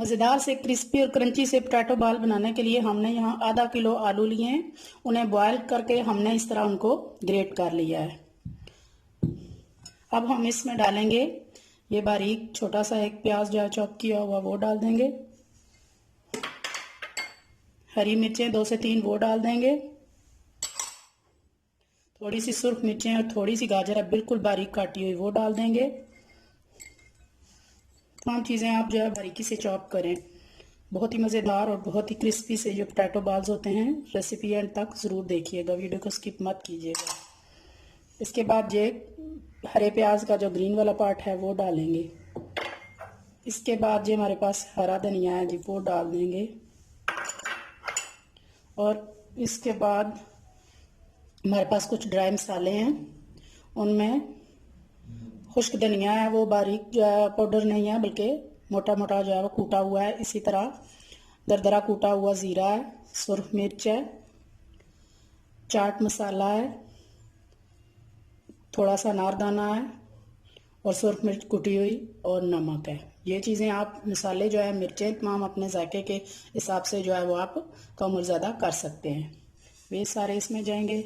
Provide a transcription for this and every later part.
मज़ेदार से क्रिस्पी और क्रंची से पोटैटो बाल बनाने के लिए हमने यहाँ आधा किलो आलू लिए हैं। उन्हें बॉयल करके हमने इस तरह उनको ग्रेट कर लिया है। अब हम इसमें डालेंगे ये बारीक छोटा सा एक प्याज जो चॉप किया हुआ वो डाल देंगे। हरी मिर्चें 2 से 3 वो डाल देंगे। थोड़ी सी सुर्ख मिर्चें और थोड़ी सी गाजर है बिल्कुल बारीक काटी हुई वो डाल देंगे। तमाम चीज़ें आप जो है बारीकी से चॉप करें। बहुत ही मज़ेदार और बहुत ही क्रिस्पी से जो पोटैटो बाल्स होते हैं, रेसिपी एंड तक ज़रूर देखिएगा, वीडियो को स्किप मत कीजिएगा। इसके बाद ये हरे प्याज का जो ग्रीन वाला पार्ट है वो डालेंगे। इसके बाद जो हमारे पास हरा धनिया है जी वो डाल देंगे। और इसके बाद हमारे पास कुछ ड्राई मसाले हैं, उनमें खुश्क धनिया है वो बारीक जो है पाउडर नहीं है बल्कि मोटा मोटा जो है वो कूटा हुआ है। इसी तरह दरदरा कूटा हुआ ज़ीरा है, सुर्ख मिर्च है, चाट मसाला है, थोड़ा सा अनारदाना है और सुर्ख मिर्च कुटी हुई और नमक है। ये चीज़ें आप मसाले जो है मिर्चें तमाम अपने जायके के हिसाब से जो है वो आप कम और ज़्यादा कर सकते हैं। वे सारे इसमें जाएंगे।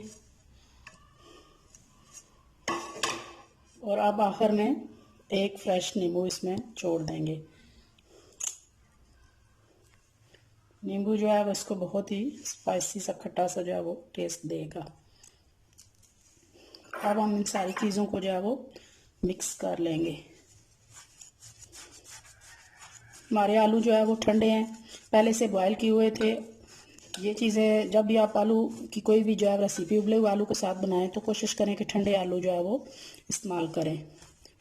और अब आखिर में एक फ्रेश नींबू इसमें छोड़ देंगे। नींबू जो है वो इसको बहुत ही स्पाइसी सा खट्टा सा जो है वो टेस्ट देगा। अब हम इन सारी चीज़ों को जो है वो मिक्स कर लेंगे। हमारे आलू जो है वो ठंडे हैं, पहले से बॉयल किए हुए थे। ये चीज़ें जब भी आप आलू की कोई भी जो है रेसिपी उबले हुए आलू के साथ बनाएं तो कोशिश करें कि ठंडे आलू जो है वो इस्तेमाल करें।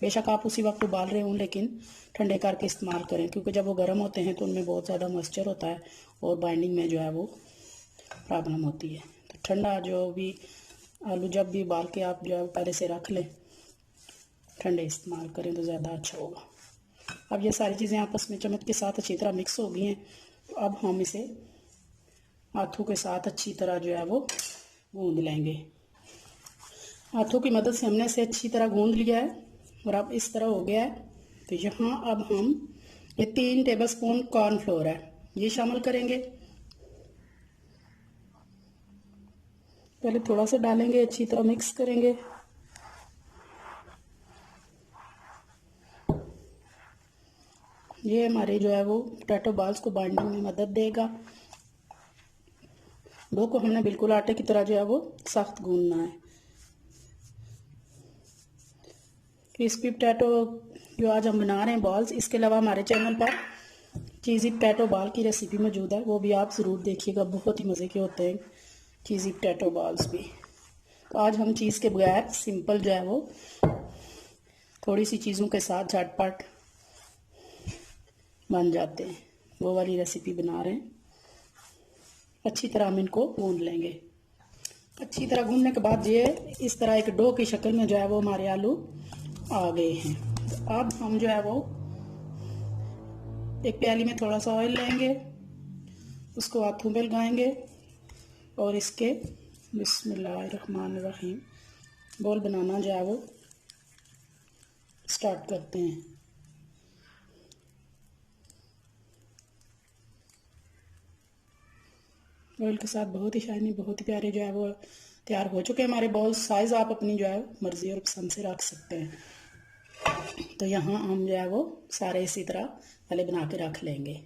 बेशक आप उसी वक्त उबाल रहे हों लेकिन ठंडे करके इस्तेमाल करें, क्योंकि जब वो गर्म होते हैं तो उनमें बहुत ज़्यादा मॉइस्चर होता है और बाइंडिंग में जो है वो प्रॉब्लम होती है। तो ठंडा जो भी आलू जब भी उबाल के आप जो है पहले से रख लें, ठंडे इस्तेमाल करें तो ज़्यादा अच्छा होगा। अब ये सारी चीज़ें आपस में चम्मच के साथ अच्छी तरह मिक्स हो गई हैं। तो अब हम इसे हाथों के साथ अच्छी तरह जो है वो गूंद लेंगे। हाथों की मदद से हमने इसे अच्छी तरह गूंद लिया है और अब इस तरह हो गया है। तो यहाँ अब हम ये 3 टेबलस्पून कॉर्नफ्लोर है ये शामिल करेंगे। पहले थोड़ा सा डालेंगे, अच्छी तरह मिक्स करेंगे। ये हमारे जो है वो पोटैटो बाल्स को बाइंडिंग में मदद देगा। डो को हमने बिल्कुल आटे की तरह जो है वो सख्त गूंदना है। क्रिस्पी पोटैटो जो आज हम बना रहे हैं बॉल्स, इसके अलावा हमारे चैनल पर चीज़ी पोटैटो बाल की रेसिपी मौजूद है, वो भी आप ज़रूर देखिएगा। बहुत ही मज़े के होते हैं चीज़ी पोटैटो बाल्स भी। तो आज हम चीज़ के बगैर सिंपल जो है वो थोड़ी सी चीज़ों के साथ झटपट बन जाते हैं, वो वाली रेसिपी बना रहे हैं। अच्छी तरह हम इनको गूंद लेंगे। अच्छी तरह गूंदने के बाद ये इस तरह एक डो की शक्ल में जो है वो हमारे आलू आ गए हैं। तो अब हम जो है वो एक प्याली में थोड़ा सा ऑयल लेंगे, उसको हाथों पे लगाएंगे और इसके बिस्मिल्लाहिर्रहमानिर्रहीम बॉल बनाना जो है वो स्टार्ट करते हैं। ऑयल के साथ बहुत ही शाइनी, बहुत ही प्यारे जो है वो तैयार हो चुके हैं हमारे बॉल्स। साइज़ आप अपनी जो है मर्ज़ी और पसंद से रख सकते हैं। तो यहाँ हम जो है वो सारे इसी तरह पहले बना के रख लेंगे।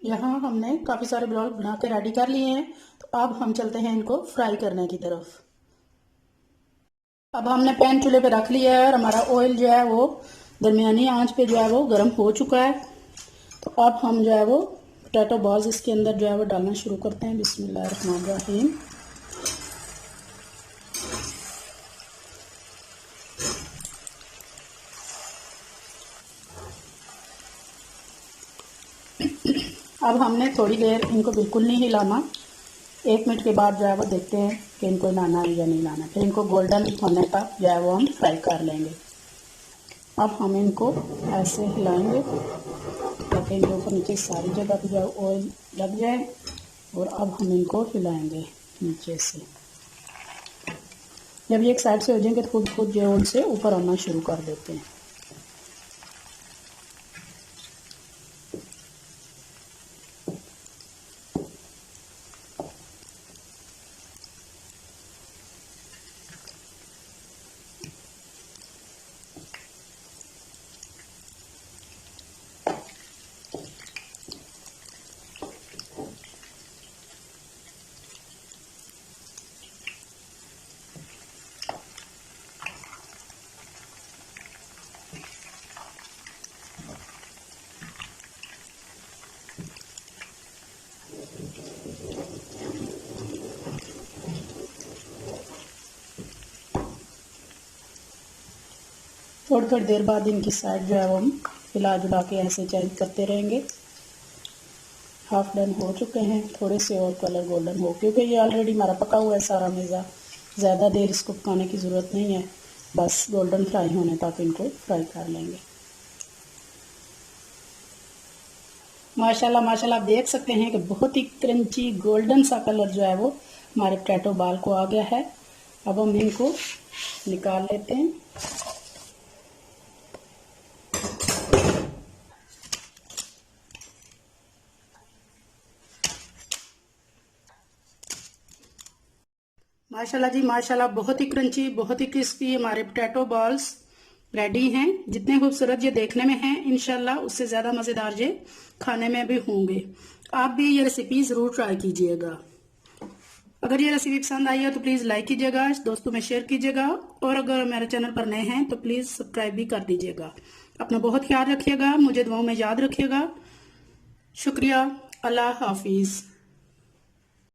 यहाँ हमने काफ़ी सारे बॉल बना के रेडी कर लिए हैं। तो अब हम चलते हैं इनको फ्राई करने की तरफ। अब हमने पैन चूल्हे पे रख लिया है और हमारा ऑयल जो है वो दरमियानी आंच पे जो है वो गर्म हो चुका है। तो अब हम जो है वो पोटैटो बॉल्स इसके अंदर जो है वो डालना शुरू करते हैं। बिस्मिल्लाहिर्रहमानिर्रहीम। अब हमने थोड़ी देर इनको बिल्कुल नहीं हिलाना। 1 मिनट के बाद जो है वो देखते हैं कि इनको हिलाना है या नहीं हिलाना। फिर इनको गोल्डन होने तक जो है वो हम फ्राई कर लेंगे। अब हम इनको ऐसे हिलाएंगे ताकि इनके ऊपर नीचे सारी जगह पर जो है ऑयल लग जाए। और अब हम इनको हिलाएंगे नीचे से। जब ये एक साइड से हो जाएंगे तो खुद खुद जो उनसे ऊपर आना शुरू कर देते हैं। थोड़ी थोड़ी देर बाद इनकी साइड जो है वो हम हिला जुला के ऐसे चेंज करते रहेंगे। हाफ डन हो चुके हैं, थोड़े से और कलर गोल्डन हो, क्योंकि ये ऑलरेडी हमारा पका हुआ है सारा मेज़ा, ज़्यादा देर इसको पकाने की ज़रूरत नहीं है, बस गोल्डन फ्राई होने तक इनको फ्राई कर लेंगे। माशाल्लाह माशाल्लाह आप देख सकते हैं कि बहुत ही क्रंची गोल्डन सा कलर जो है वो हमारे पोटैटो बाल को आ गया है। अब हम इनको निकाल लेते हैं। माशाल्लाह जी माशाल्लाह, बहुत ही क्रंची, बहुत ही क्रिस्पी हमारे पोटैटो बॉल्स रेडी हैं। जितने खूबसूरत ये देखने में हैं, इंशाल्लाह उससे ज़्यादा मज़ेदार ये खाने में भी होंगे। आप भी ये रेसिपी ज़रूर ट्राई कीजिएगा। अगर ये रेसिपी पसंद आई है तो प्लीज़ लाइक कीजिएगा, दोस्तों में शेयर कीजिएगा, और अगर मेरे चैनल पर नए हैं तो प्लीज़ सब्सक्राइब भी कर दीजिएगा। अपना बहुत ख्याल रखिएगा, मुझे दुआओं में याद रखिएगा। शुक्रिया, अल्लाह हाफिज़।